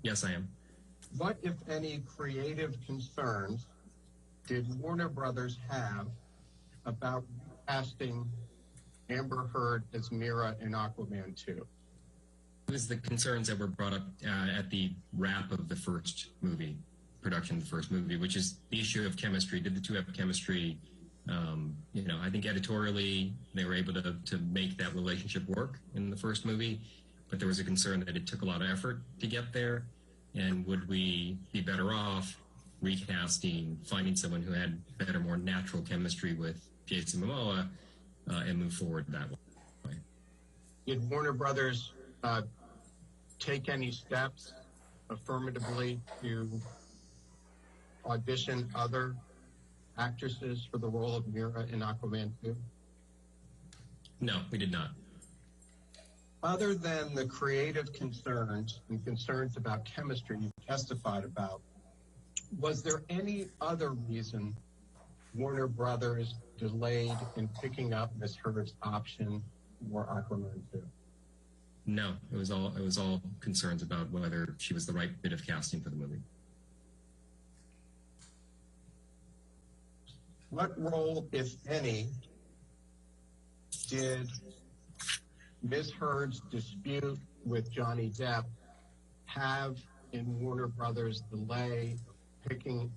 Yes, I am. What, if any, creative concerns did Warner Brothers have about casting Amber Heard as Mira in Aquaman 2? It was the concerns that were brought up at the wrap of the first movie, production of the first movie, which is the issue of chemistry. Did the two have chemistry? I think editorially they were able to make that relationship work in the first movie, but there was a concern that it took a lot of effort to get there. And would we be better off recasting, finding someone who had better, more natural chemistry with Jason Momoa and move forward that way? Did Warner Brothers take any steps affirmatively to audition other actresses for the role of Mira in Aquaman 2? No, we did not. Other than the creative concerns and concerns about chemistry you testified about, was there any other reason Warner Brothers delayed in picking up Ms. Heard's option for Aquaman 2? No, it was all concerns about whether she was the right bit of casting for the movie. What role, if any, did Ms. Heard's dispute with Johnny Depp have in Warner Brothers' delay picking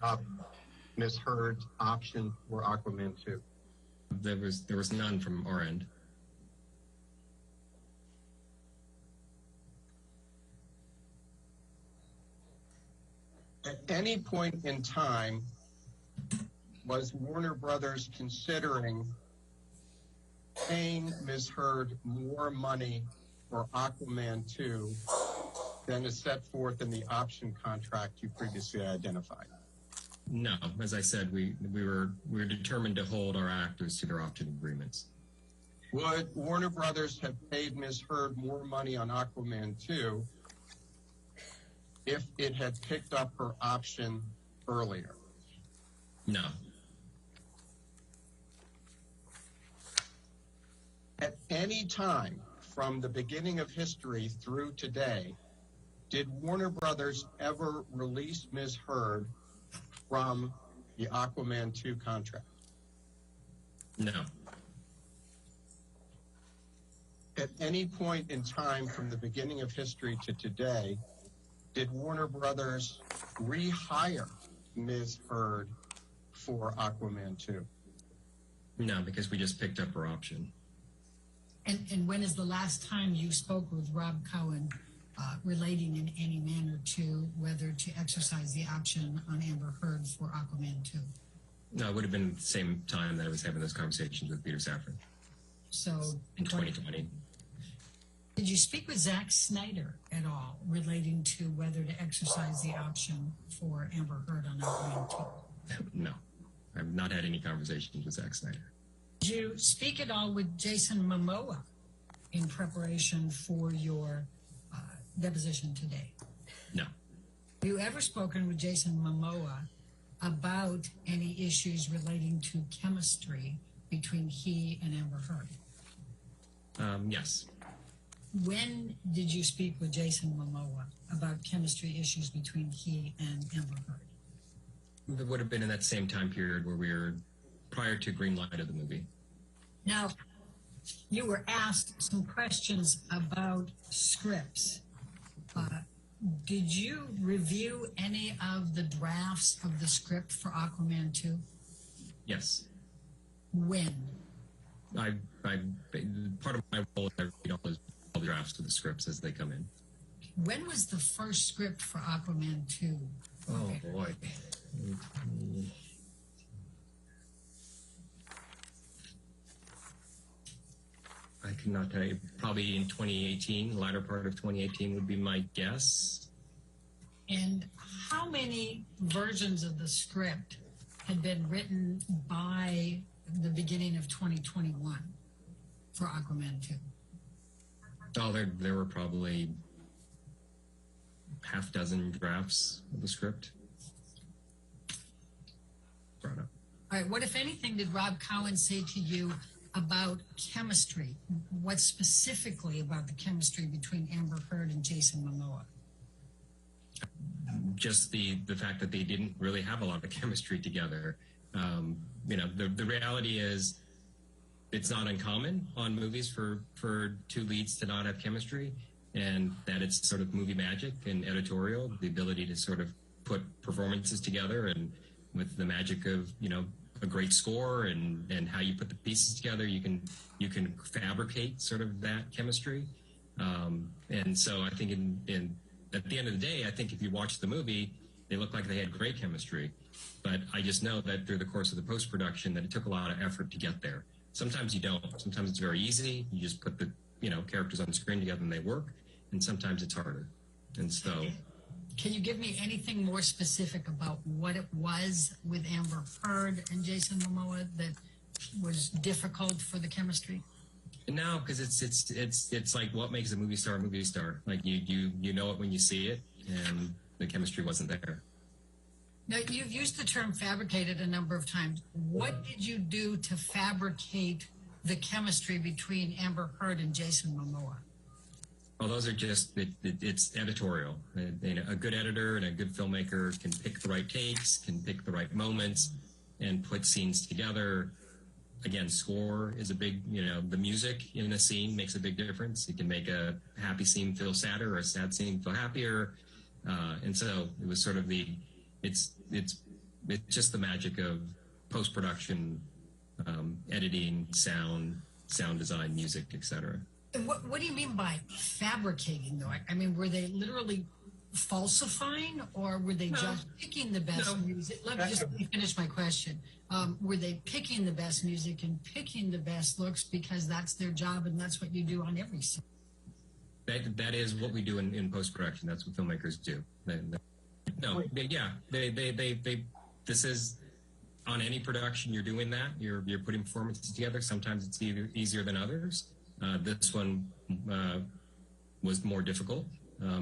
up Ms. Heard's option for Aquaman 2? There was none from our end. At any point in time, was Warner Brothers considering paying Ms. Heard more money for Aquaman 2 than is set forth in the option contract you previously identified? No, as I said, we were determined to hold our actors to their option agreements. Would Warner Brothers have paid Ms. Heard more money on Aquaman 2 if it had picked up her option earlier? No. At any time from the beginning of history through today, did Warner Brothers ever release Ms. Heard from the Aquaman 2 contract? No. At any point in time from the beginning of history to today, did Warner Brothers rehire Ms. Heard for Aquaman 2? No, because we just picked up her option. And when is the last time you spoke with Rob Cohen relating in any manner to whether to exercise the option on Amber Heard for Aquaman 2? No, it would have been the same time that I was having those conversations with Peter Safran. So in 2020. Did you speak with Zack Snyder at all relating to whether to exercise the option for Amber Heard on Aquaman 2? No, I've not had any conversations with Zack Snyder. Did you speak at all with Jason Momoa in preparation for your deposition today? No. Have you ever spoken with Jason Momoa about any issues relating to chemistry between he and Amber Heard? Yes. When did you speak with Jason Momoa about chemistry issues between he and Amber Heard? It would have been in that same time period where we were prior to green light of the movie. Now, you were asked some questions about scripts. Did you review any of the drafts of the script for Aquaman 2? Yes. When? Part of my role is I read all the drafts of the scripts as they come in. When was the first script for Aquaman 2? Oh, boy. I cannot tell you. Probably in 2018, the latter part of 2018 would be my guess. And how many versions of the script had been written by the beginning of 2021 for Aquaman 2? Oh, there were probably half dozen drafts of the script brought up. All right, what, if anything, did Rob Cohen say to you about chemistry? What specifically about the chemistry between Amber Heard and Jason Momoa? just the fact that they didn't really have a lot of chemistry together. You know, the reality is it's not uncommon on movies for two leads to not have chemistry, and that it's sort of movie magic and editorial, the ability to sort of put performances together, and with the magic of, you know, a great score and how you put the pieces together, you can fabricate sort of that chemistry. And so I think at the end of the day, I think if you watch the movie, they look like they had great chemistry. But I just know that through the course of the post-production that it took a lot of effort to get there. Sometimes you don't. Sometimes it's very easy. You just put the, you know, characters on the screen together and they work. And sometimes it's harder. And so... Can you give me anything more specific about what it was with Amber Heard and Jason Momoa that was difficult for the chemistry? No, because it's like what makes a movie star a movie star. Like you know it when you see it, and the chemistry wasn't there. Now, you've used the term fabricated a number of times. What did you do to fabricate the chemistry between Amber Heard and Jason Momoa? Well, those are just, it's editorial. A good editor and a good filmmaker can pick the right takes, can pick the right moments, and put scenes together. Again, score is a big, you know, the music in a scene makes a big difference. It can make a happy scene feel sadder or a sad scene feel happier. And so it was sort of it's just the magic of post-production, editing, sound design, music, etc. And what do you mean by fabricating, though? I mean, were they literally falsifying, or were they just picking the best music? Let me finish my question. Were they picking the best music and picking the best looks because that's their job and that's what you do on every scene? That is what we do in post-production. That's what filmmakers do. This is, on any production, you're doing that. You're putting performances together. Sometimes it's easier than others. This one was more difficult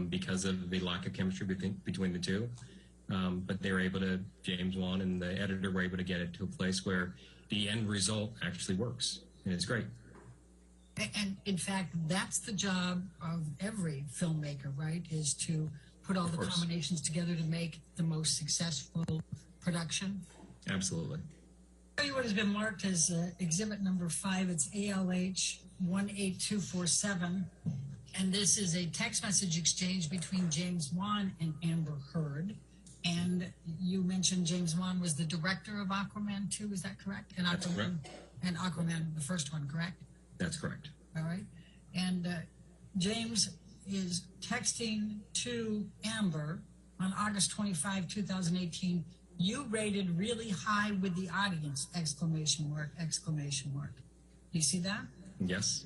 because of the lack of chemistry between the two. But they were able to, James Wan and the editor were able to get it to a place where the end result actually works. And it's great. And in fact, that's the job of every filmmaker, right? Is to put all the combinations together to make the most successful production. Absolutely. I'll tell you what has been marked as exhibit number 5. It's ALH 18247. And this is a text message exchange between James Wan and Amber Heard. And you mentioned James Wan was the director of Aquaman 2, is that correct? And That's correct. And Aquaman, the first one, correct? That's correct. All right. And James is texting to Amber on August 25, 2018. You rated really high with the audience, exclamation mark, exclamation mark. Do you see that? Yes.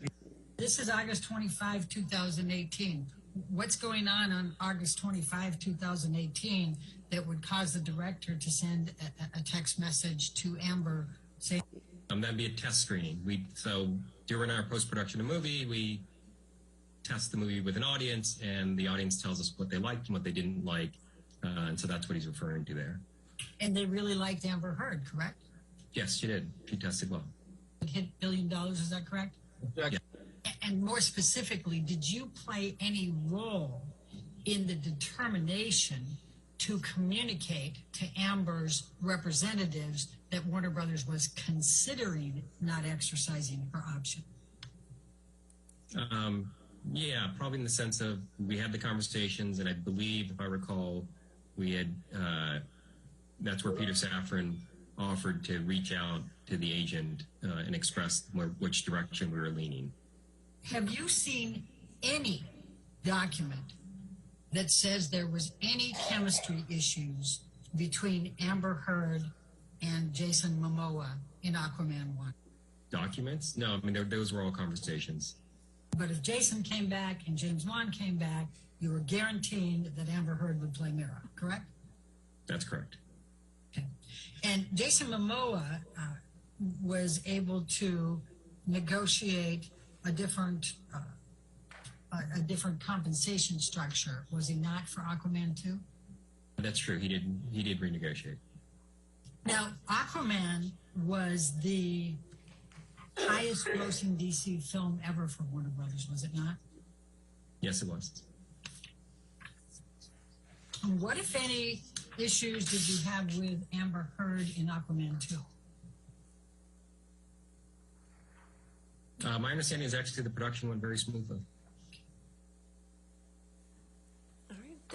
This is August 25, 2018. What's going on August 25, 2018 that would cause the director to send a text message to Amber saying... That'd be a test screening. So during our post-production of a movie, we test the movie with an audience, and the audience tells us what they liked and what they didn't like. And so that's what he's referring to there. And they really liked Amber Heard, correct? Yes, she did. She tested well. It hit $1 billion, is that correct? Yeah. And more specifically, did you play any role in the determination to communicate to Amber's representatives that Warner Brothers was considering not exercising her option? Yeah, probably in the sense of we had the conversations, and I believe, if I recall, we had that's where Peter Safran offered to reach out to the agent and express which direction we were leaning. Have you seen any document that says there was any chemistry issues between Amber Heard and Jason Momoa in Aquaman 1? Documents? No, I mean, those were all conversations. But if Jason came back and James Wan came back, you were guaranteeing that Amber Heard would play Mira, correct? That's correct. Okay. And Jason Momoa was able to negotiate a different compensation structure, was he not, for Aquaman 2? That's true. He did renegotiate. Now, Aquaman was the highest grossing DC film ever for Warner Brothers, was it not? Yes, it was. What, if any, issues did you have with Amber Heard in Aquaman 2? My understanding is actually the production went very smoothly.